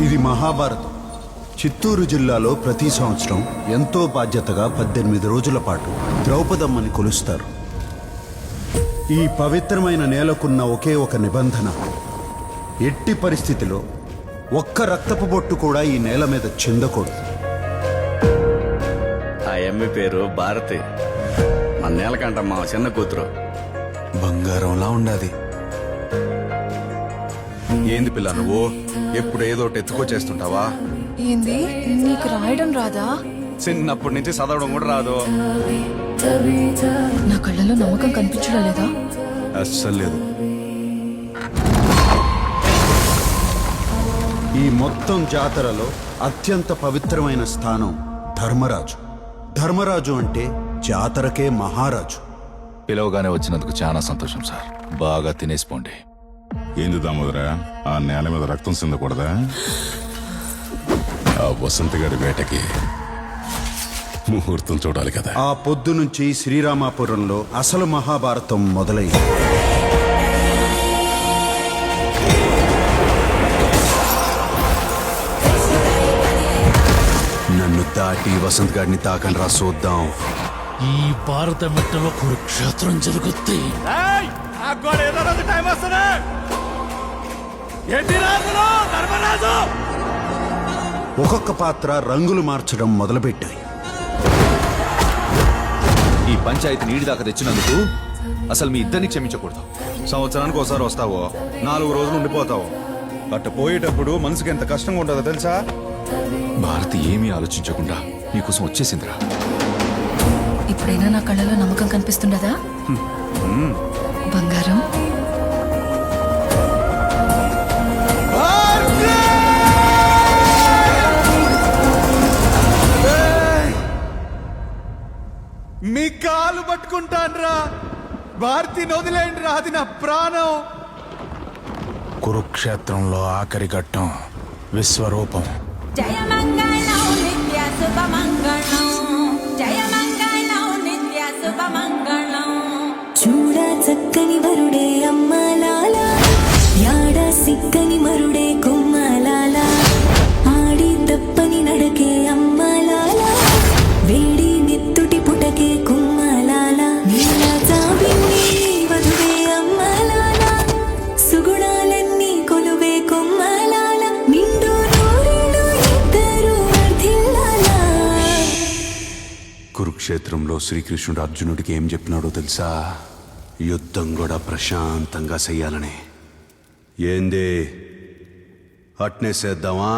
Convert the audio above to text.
ఇది మహాభారతం. చిత్తూరు జిల్లాలో ప్రతి సంవత్సరం ఎంతో బాధ్యతగా 18 రోజుల పాటు ద్రౌపదమ్మని కొలుస్తారు. ఈ పవిత్రమైన నేలకున్న ఒకే ఒక నిబంధన, ఎట్టి పరిస్థితిలో ఒక్క రక్తపు బొట్టు కూడా ఈ నేల మీద చిందకూడదు. ఆ ఎమ్మి పేరు భారతి. మన నేలకంట మా చిన్న కూతురు. బంగారంలా ఉండాది. ఏంది పిల్ల నువ్వు ఎప్పుడు ఏదో ఒకటి ఎత్తుకొచ్చేస్తుంటావా? ఏంది, నీకు రాయడం రాదా? చిన్నప్పటి నుంచి చదవడం కూడా రాదు. నా కళ్ళలో నమ్మకం కనిపించడం లేదా? అస్సలు లేదు. ఈ మొత్తం జాతరలో అత్యంత పవిత్రమైన స్థానం ధర్మరాజు. ధర్మరాజు అంటే జాతరకే మహారాజు. పిలవగానే వచ్చినందుకు చాలా సంతోషం సార్. బాగా తినేసిపోండి. ఏంది దామోదరా, ఆ నేల మీద రక్తం చిందకూడదా? ఆ వసంత గారి వేటకి ముహూర్తం చూడాలి కదా. ఆ పొద్దు నుంచి శ్రీరామాపురంలో అసలు మహాభారతం మొదలైంది. నన్ను దాటి వసంత్ గారిని తాకండి రా, చూద్దాం. ఈ భారత మెట్టలో కురుక్షేత్రం జరుగుద్ది. ఒక్కొక్క పాత్ర రంగులు మార్చడం మొదలుపెట్టాయి. ఈ పంచాయతీ నీడి దాకా తెచ్చినందుకు అసలు మీ ఇద్దరిని క్షమించకూడదు. సంవత్సరానికి ఒకసారి వస్తావో, 4 రోజులు ఉండిపోతావు. అట్ట పోయేటప్పుడు మనసుకి ఎంత కష్టంగా ఉంటుందో తెలుసా? భారతి ఏమీ ఆలోచించకుండా మీకోసం వచ్చేసిందిరా. ఇప్పుడైనా నా కళ్ళలో నమ్మకం కనిపిస్తుండదా బంగారం? మీ కాలు పట్టుకుంటాన్రా, భారతి వదిలేండి రా, అది నా ప్రాణం. కురుక్షేత్రంలో ఆఖరి ఘట్టం విశ్వరూపం. జయ మంగళం నిత్య శుభ మంగళం, జయ మంగళం నిత్య శుభ మంగళం. చూడ చక్కని వరుడే అమ్మలాల, యాడ సిక్కని మరుడే కొమ్మలాల, ఆడి తప్పని నడకే అమ్మలాల, వేడి నెత్తుటి పుటకే కొమ్మలాల, నీల జాబిని వధువే అమ్మలాల, సుగుణాలన్నీ కొలువే కొమ్మలాల, నిండు నూరేళ్ళు ఇద్దరు వర్ధిల్లాల. కురుక్షేత్రంలో శ్రీకృష్ణుడు అర్జునుడికి ఏం చెప్పినాడో తెలుసా? యుద్ధం కూడా ప్రశాంతంగా చెయ్యాలని. ఏంది, అట్నే చేద్దామా?